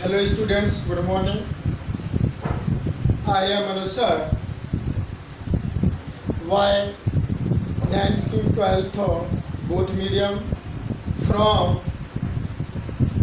Hello students, good morning. I am Anuj sir. Y 9th to 12th both medium from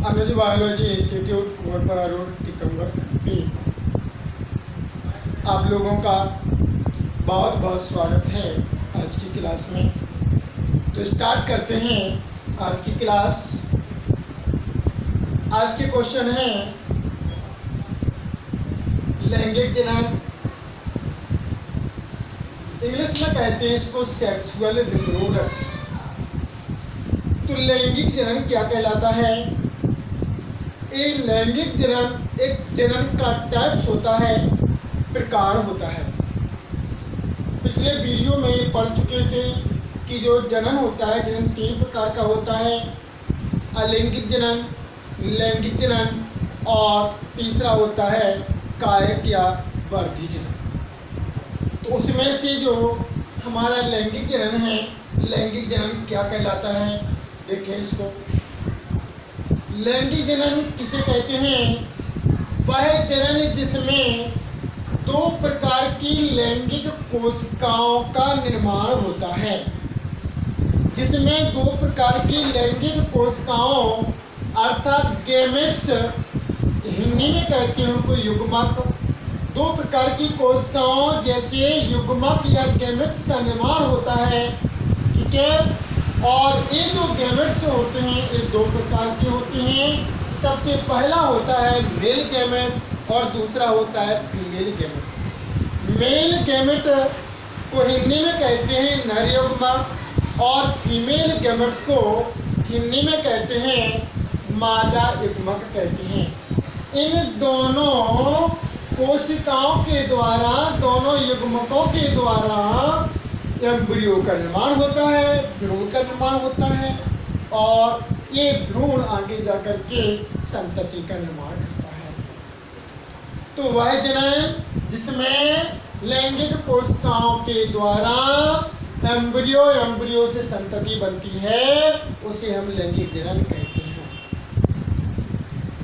Anuj Biology Institute Kunwarpada road Tikamgarh पी। आप लोगों का बहुत बहुत स्वागत है आज की क्लास में। तो स्टार्ट करते हैं आज की क्लास। आज के क्वेश्चन हैं लैंगिक जनन, इंग्लिश में कहते हैं इसको सेक्सुअल रिप्रोडक्शन। तो लैंगिक जनन क्या कहलाता है? ये लैंगिक जनन एक जनन का टाइप्स होता है, प्रकार होता है। पिछले वीडियो में ये पढ़ चुके थे कि जो जनन होता है, जनन 3 प्रकार का होता है, अलैंगिक जनन, लैंगिक जनन और तीसरा होता है कायक या वर्धी जनन। तो उसमें से जो हमारा लैंगिक जनन है, लैंगिक जनन क्या कहलाता है देखें इसको। लैंगिक जनन किसे कहते हैं? वह जनन जिसमें 2 प्रकार की लैंगिक कोशिकाओं का निर्माण होता है, जिसमें 2 प्रकार की लैंगिक कोशिकाओं अर्थात गैमेट्स, हिंदी में कहते हैं उनको युग्मक, 2 प्रकार की कोशिकाओं जैसे युग्मक या गैमेट्स का निर्माण होता है, ठीक है। और ये जो गैमेट्स होते हैं ये 2 प्रकार के होते हैं। सबसे पहला होता है मेल गैमेट और दूसरा होता है फीमेल गैमेट। मेल गैमेट को हिंदी में कहते हैं नर युग्मक और फीमेल गैमेट को हिंदी में कहते हैं मादा युग्मक कहते हैं। इन दोनों कोशिकाओं के द्वारा, दोनों युग्मकों के द्वारा एम्ब्रियो का निर्माण होता है, भ्रूण का निर्माण होता है और ये भ्रूण आगे जाकर के संतति का निर्माण करता है। तो वह जनन जिसमें लैंगिक कोशिकाओं के द्वारा एम्ब्रियो से संतति बनती है उसे हम लैंगिक जनन कहते हैं।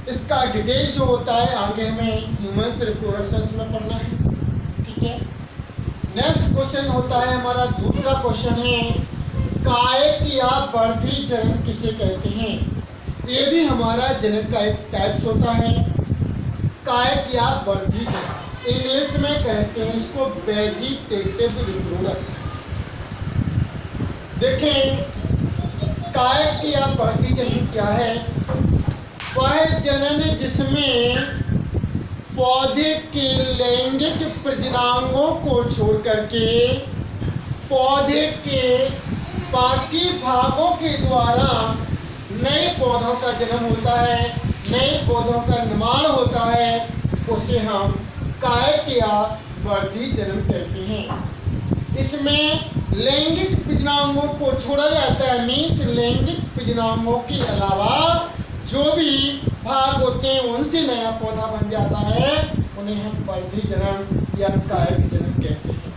इसका डिटेल जो होता है आगे हमें ह्यूमन रिप्रोडक्शन में पढ़ना है, ठीक है। नेक्स्ट क्वेश्चन होता है हमारा दूसरा क्वेश्चन है कायक या वर्धी जनन किसे कहते हैं? ये भी हमारा जनन का एक टाइप्स होता है, कायक या वर्धी जनन। इंग्लिश में कहते हैं इसको वेजिटेटिव रिप्रोडक्शन। देखें कायक या वर्धी जनन क्या है? वह जनन जिसमें पौधे के लैंगिक प्रजननांगों को छोड़ करके पौधे के बाकी भागों के द्वारा नए पौधों का जन्म होता है, नए पौधों का निर्माण होता है, उसे हम कायक या वर्धी जनन कहते हैं। इसमें लैंगिक प्रजननांगों को छोड़ा जाता है, मीन्स लैंगिक प्रजननांगों के अलावा जो भी भाग होते हैं उनसे नया पौधा बन जाता है, उन्हें हम वर्धी जनन या कायक जनन कहते हैं।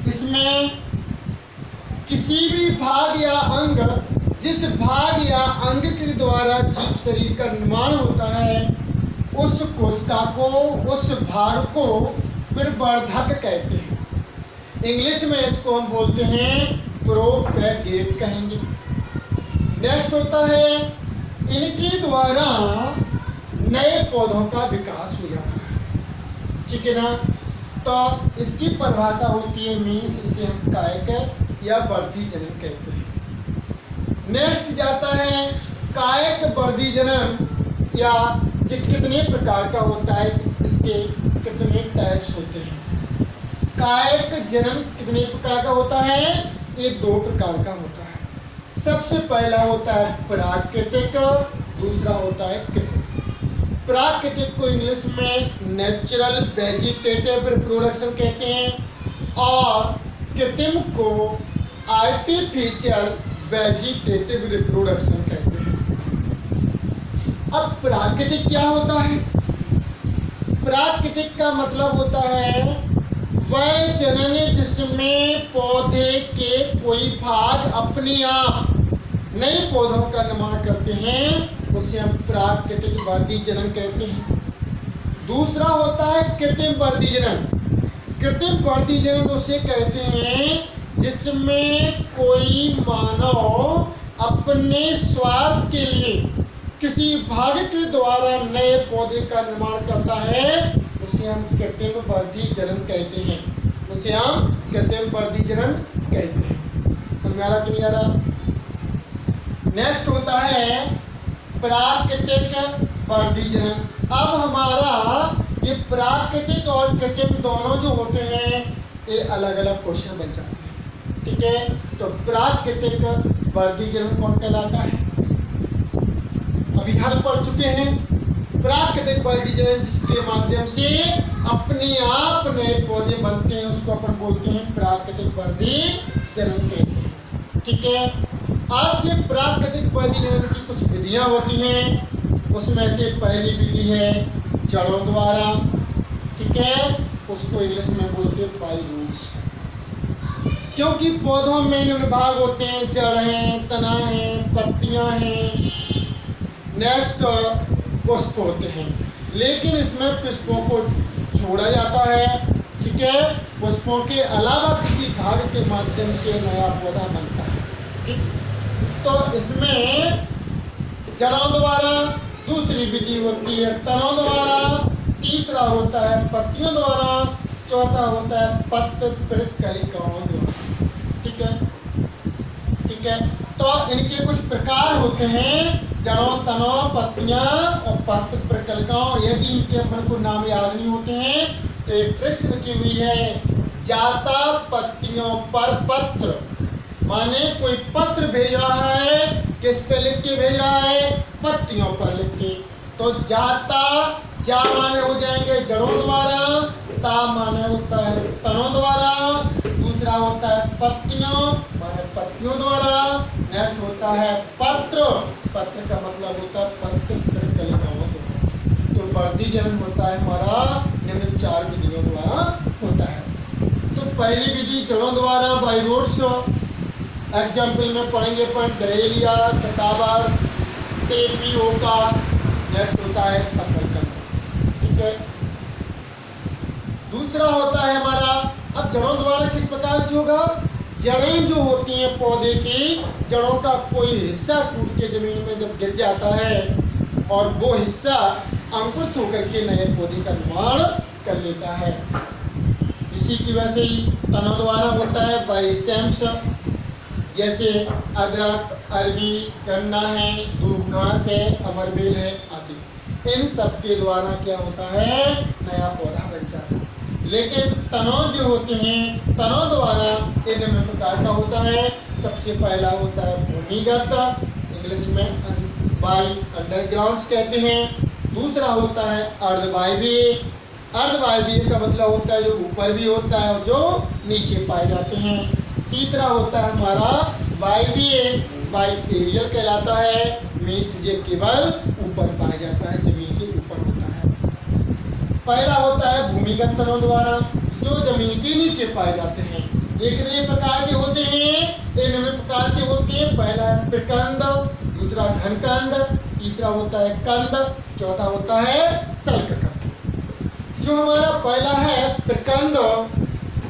इसमें किसी भी भाग या अंग, जिस भाग या अंग के द्वारा जीव शरीर का निर्माण होता है, उस कोशिका को, उस भाग को प्रवर्धक कहते हैं। इंग्लिश में इसको हम बोलते हैं प्रोपैगेट कहेंगे। नेक्स्ट होता है इनके द्वारा नए पौधों का विकास हो जाता है, ठीक है ना। तो इसकी परिभाषा होती है, मीन्स इसे हम कायक या वर्धी जनन कहते हैं। नेक्स्ट जाता है कायक वर्धी जनन या कितने प्रकार का होता है, इसके कितने टाइप्स होते हैं। कायक जनन कितने प्रकार का होता है? ये 2 प्रकार का होता है। सबसे पहला होता है प्राकृतिक, दूसरा होता है कृत्रिम। प्राकृतिक को इंग्लिश में नेचुरल वेजिटेटिव रिप्रोडक्शन कहते हैं और कृत्रिम को आर्टिफिशियल वेजिटेटिव रिप्रोडक्शन कहते हैं। अब प्राकृतिक क्या होता है? प्राकृतिक का मतलब होता है वह जनन जिसमें पौधे के कोई भाग अपने आप नए पौधों का निर्माण करते हैं, उसे हम प्राकृतिक वर्धी जनन कहते हैं। दूसरा होता है कृत्रिम वर्धी जनन। कृत्रिम वर्धी जनन उसे कहते हैं जिसमें कोई मानव अपने स्वार्थ के लिए किसी भाग के द्वारा नए पौधे का निर्माण करता है, उसे हम कृत्रिम वर्धी जनन कहते हैं। उसे हम कृत्रिम वर्धी जनन कहते हैं। समझ में आ रहा कि नहीं आ रहा? नेक्स्ट होता है प्राकृतिक वर्धी जनन। अब हमारा ये प्राकृतिक और कृत्रिम दोनों जो होते हैं ये अलग अलग क्वेश्चन बन जाते हैं। ठीक है, तो प्राकृतिक वर्धी जनन कौन कहलाता है? अभी हल पढ़ चुके हैं। प्राकृतिक वर्धी जनन जिसके माध्यम से अपने आप नए पौधे बनते हैं उसको अपन बोलते हैं प्राकृतिक वर्धी जनन कहते हैं। ठीक है, आज ये प्राकृतिक वर्धी जनन की कुछ विधियां होती हैं, उसमें से पहली विधि है जड़ों द्वारा। ठीक है, उसको इंग्लिश में बोलते हैं बाय रूट्स। क्योंकि पौधों में निम्न भाग होते हैं, जड़ हैं, तना हैं, पत्तियां हैं, नेक्स्ट पुष्प होते हैं, लेकिन इसमें पुष्पों को छोड़ा जाता है। ठीक है, पुष्पों के अलावा किसी भाग के माध्यम से नया पौधा बनता है। ठीक, तो इसमें जड़ों द्वारा, दूसरी विधि होती है तनों द्वारा, तीसरा होता है पत्तियों द्वारा, चौथा होता है पत्र कलिकाओं द्वारा। ठीक है, ठीक है, तो इनके कुछ प्रकार होते हैं, जड़ों, तनों, पत्तियां और पत्र प्रकलिकाओं। यदि इनके अपन को नाम याद नहीं होते हैं तो एक ट्रिक्स लिखी हुई है, जाता पत्तियों पर पत्र, माने कोई पत्र भेज रहा है, किस पे लिख के भेज रहा है? पत्तियों पर लिख के। तो जाता, जा माने हो जाएंगे जड़ों द्वारा, ता माने होता है तनों द्वारा, दूसरा होता है पत्तियों माने पत्तियों द्वारा, नेक्स्ट होता है पत्र, पत्र का मतलब होता है पत्र प्रकलिकाओं द्वारा। तो वर्धी जनन होता है हमारा निम्न चार विधियों द्वारा होता है। तो पहली विधि जड़ों द्वारा बाय रूट्स, एग्जाम्पल में पढ़ेंगे पर डहेलिया, सतावर, टेपियोका, नेक्स्ट होता है शकरकंद। ठीक है, दूसरा होता है हमारा, अब जड़ों द्वारा किस प्रकार से होगा? जड़ें जो होती हैं पौधे की, जड़ों का कोई हिस्सा टूट के जमीन में जब गिर जाता है और वो हिस्सा अंकुरित होकर के नए पौधे का निर्माण कर लेता है। इसी की वजह से ही तनों द्वारा होता है बाय स्टेम्स, जैसे अदरक, अरबी, गन्ना है, दूब घास है, अमरबेल है आदि। इन सब के द्वारा क्या होता है? नया पौधा बन जाता है। लेकिन तनों जो होते हैं, तनों द्वारा ये निम्न प्रकार का होता है। सबसे पहला होता है भूमिगत, इंग्लिश में बाय अंडरग्राउंड्स कहते हैं। दूसरा होता है अर्धवायवीय, अर्धवायवीय का मतलब होता है जो ऊपर भी होता है और जो नीचे पाए जाते हैं। तीसरा होता है हमारा वायवीय, बाय एरियल कहलाता है, मीन्स ये केवल ऊपर पाया जाता है, जमीन के ऊपर होता है। पहला होता है भूमिगत तनों द्वारा, जो जमीन के नीचे पाए जाते हैं। ये कितने प्रकार के होते हैं? ये निम्न प्रकार के होते हैं। पहला है प्रकंद, दूसरा घनकंद, तीसरा होता है कंद, चौथा होता है सल्ककंद। जो हमारा पहला है प्रकंद,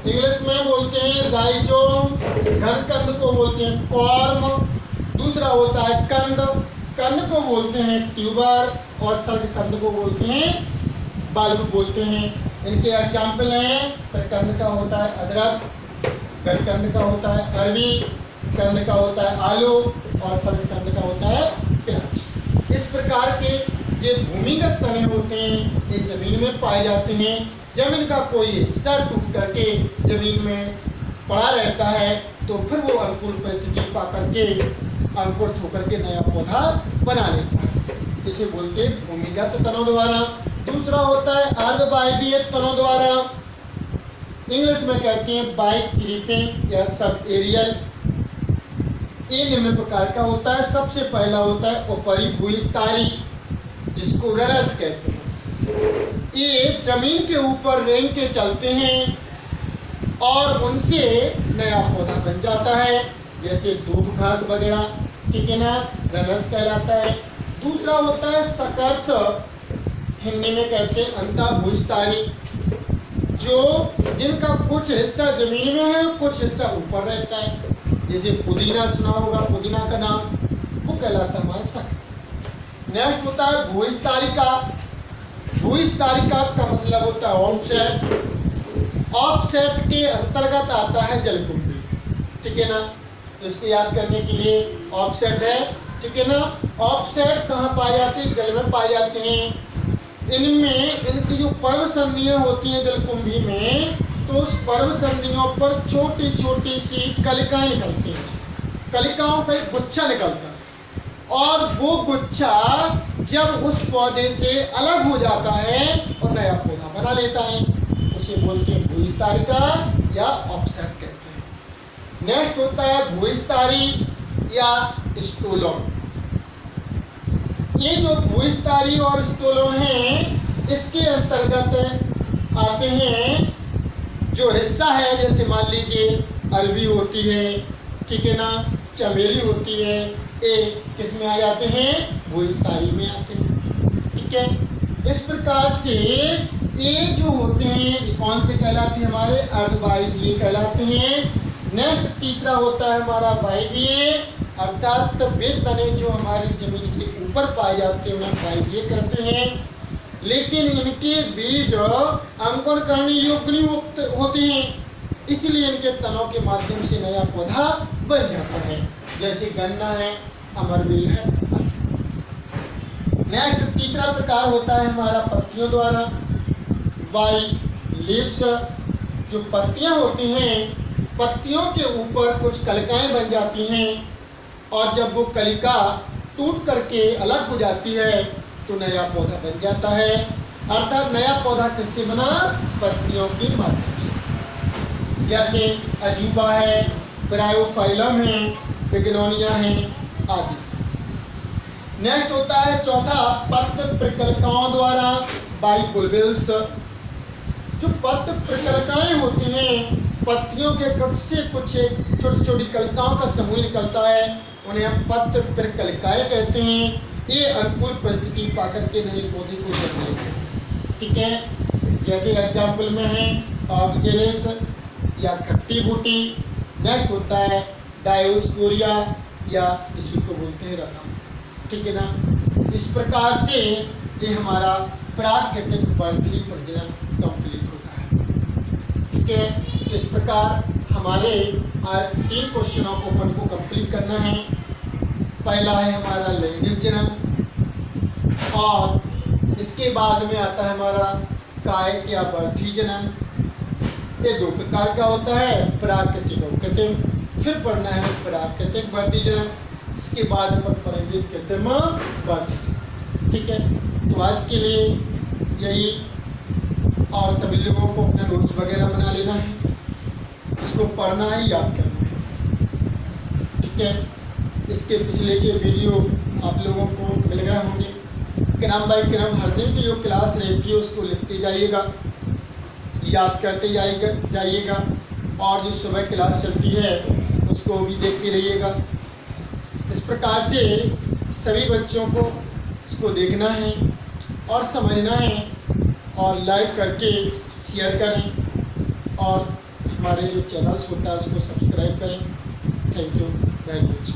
इंग्लिश में बोलते हैं राइजोम, घनकंद को बोलते हैं कॉर्म, दूसरा होता है कंद, कंद को बोलते हैं ट्यूबर और सल्ककंद को बोलते हैं बल्ब बोलते हैं। इनके एग्जाम्पल हैं, प्रकंद का होता है अदरक, घनकंद का होता है अरबी, कंद का होता है आलू और सल्ककंद का होता है प्याज। इस प्रकार के जो भूमिगत तने होते हैं ये जमीन में पाए जाते हैं। जमीन का कोई हिस्सा टूट करके जमीन में पड़ा रहता है तो फिर वो अनुकूल परिस्थिति पा करके अंकुरित होकर के नया पौधा बना लेता है, इसे बोलते हैं भूमिगत तनों द्वारा। दूसरा होता है अर्धवायवीय तनों द्वारा, इंग्लिश में कहते हैं बाय क्रीपिंग या सब एरियल। ये निम्न प्रकार का होता है। सबसे पहला होता है ऊपरी भूस्थायी, जिसको ररस कहते हैं। ये जमीन के ऊपर रेंग के चलते हैं और उनसे नया पौधा बन जाता है, जैसे दूब घास वगैरह, ठीक है ना, रनस कहलाता है। दूसरा होता है सकर्ष, हिंदी में कहते हैं अंतःभूस्थानी, जो जिनका कुछ हिस्सा जमीन में है कुछ हिस्सा ऊपर रहता है। जैसे पुदीना सुना होगा, पुदीना का नाम, वो कहलाता है हमारा सकर्ष। नेक्स्ट होता है भूस्थालिका। भूस्थालिका का मतलब होता है ऑफसेट। ऑफसेट के अंतर्गत आता है जलकुंभी, ठीक है ना। इसको याद करने के लिए ऑफसेट है, ठीक है ना। ऑफसेट कहाँ पाए जाते हैं? जल में पाए जाते हैं। इनमें इनकी जो पर्व संधियां होती हैं जलकुंभी में, तो उस पर्व संधियों पर छोटी छोटी सी कलिकाएं निकलती हैं। कलिकाओं का एक गुच्छा निकलता है और वो गुच्छा जब उस पौधे से अलग हो जाता है और नया पौधा बना लेता है, उसे बोलते हैं भूस्थालिका या ऑफसेट कहते हैं। नेक्स्ट होता है भूस्थाली या स्टोलोन। ये जो भूस्थाली और स्टोलोन हैं, इसके अंतर्गत आते हैं जो हिस्सा है, जैसे मान लीजिए अरबी होती है, ठीक है ना, चमेली होती है, ये किस में आ जाते हैं? भूस्थाली में आते हैं, ठीक है। इस प्रकार से ये जो होते हैं कौन से कहलाते हैं? हमारे अर्धवायवीय कहलाते हैं। नेक्स्ट तीसरा होता है हमारा वायवीय, अर्थात वे तने जो हमारी जमीन के ऊपर पाए जाते हैं उन्हें वायवीय कहते हैं। लेकिन इनके बीज अंकुरण करने योग्य नहीं होते हैं, इसलिए इनके तनों के माध्यम से नया पौधा बन जाता है, जैसे गन्ना है, अमरवेल है। नेक्स्ट तीसरा प्रकार होता है हमारा पत्तियों द्वारा, बाई लीव्स। जो पत्तियां होती हैं, पत्तियों के ऊपर कुछ कलिकाएं बन जाती हैं और जब वो कलिका टूट करके अलग हो जाती है तो नया पौधा बन जाता है। अर्थात नया पौधा किससे बना? पत्तियों के माध्यम से। जैसे अजूबा है, ब्रायोफाइलम है, बिगनोनिया है आदि। नेक्स्ट होता है चौथा पत्र प्रकलिकाओं द्वारा, बाइपुलबिल्स। जो पत्र प्रकलिकाएं होती हैं, पत्तियों के कक्ष से कुछ छोटी छोटी कलिकाओं का समूह निकलता है, उन्हें हम पत्र प्रकलिकाएं कहते हैं। ये अनुकूल परिस्थिति पाकर के नए पौधे को जन्म लेते हैं, ठीक है। जैसे एग्जाम्पल में है ऑक्जेलिस या खट्टी बूटी। नेक्स्ट होता है डायोस्कोरिया या इसी को बोलते हैं रकम, ठीक है ना। इस प्रकार से ये हमारा प्राकृतिक बढ़ती प्रजनन कंप्लीट होता है, ठीक है। इस प्रकार हमारे आज 3 क्वेश्चनों को अपन को कंप्लीट करना है। पहला है हमारा लैंगिक जनन, और इसके बाद में आता है हमारा कायिक या बढ़ती जनन। ये 2 प्रकार का होता है, प्राकृतिक और कृत्रिम। फिर पढ़ना है प्राकृतिक बढ़ती जनन, इसके बाद अपन पढ़ेंगे कृत्रिम बढ़ती जनन, ठीक है। तो आज के लिए यही, और सभी लोगों को अपना नोट्स वगैरह बना लेना है, इसको पढ़ना है, याद करना है, ठीक है। इसके पिछले के वीडियो आप लोगों को मिल गए होंगे। क्रम बाय क्रम हर दिन की जो क्लास रहती है उसको लिखते जाइएगा, याद करते जाइएगा, और जो सुबह क्लास चलती है उसको भी देखते रहिएगा। इस प्रकार से सभी बच्चों को इसको देखना है और समझना है, और लाइक करके शेयर करें, और हमारे जो चैनल्स होता है उसको सब्सक्राइब करें। Thank you very much.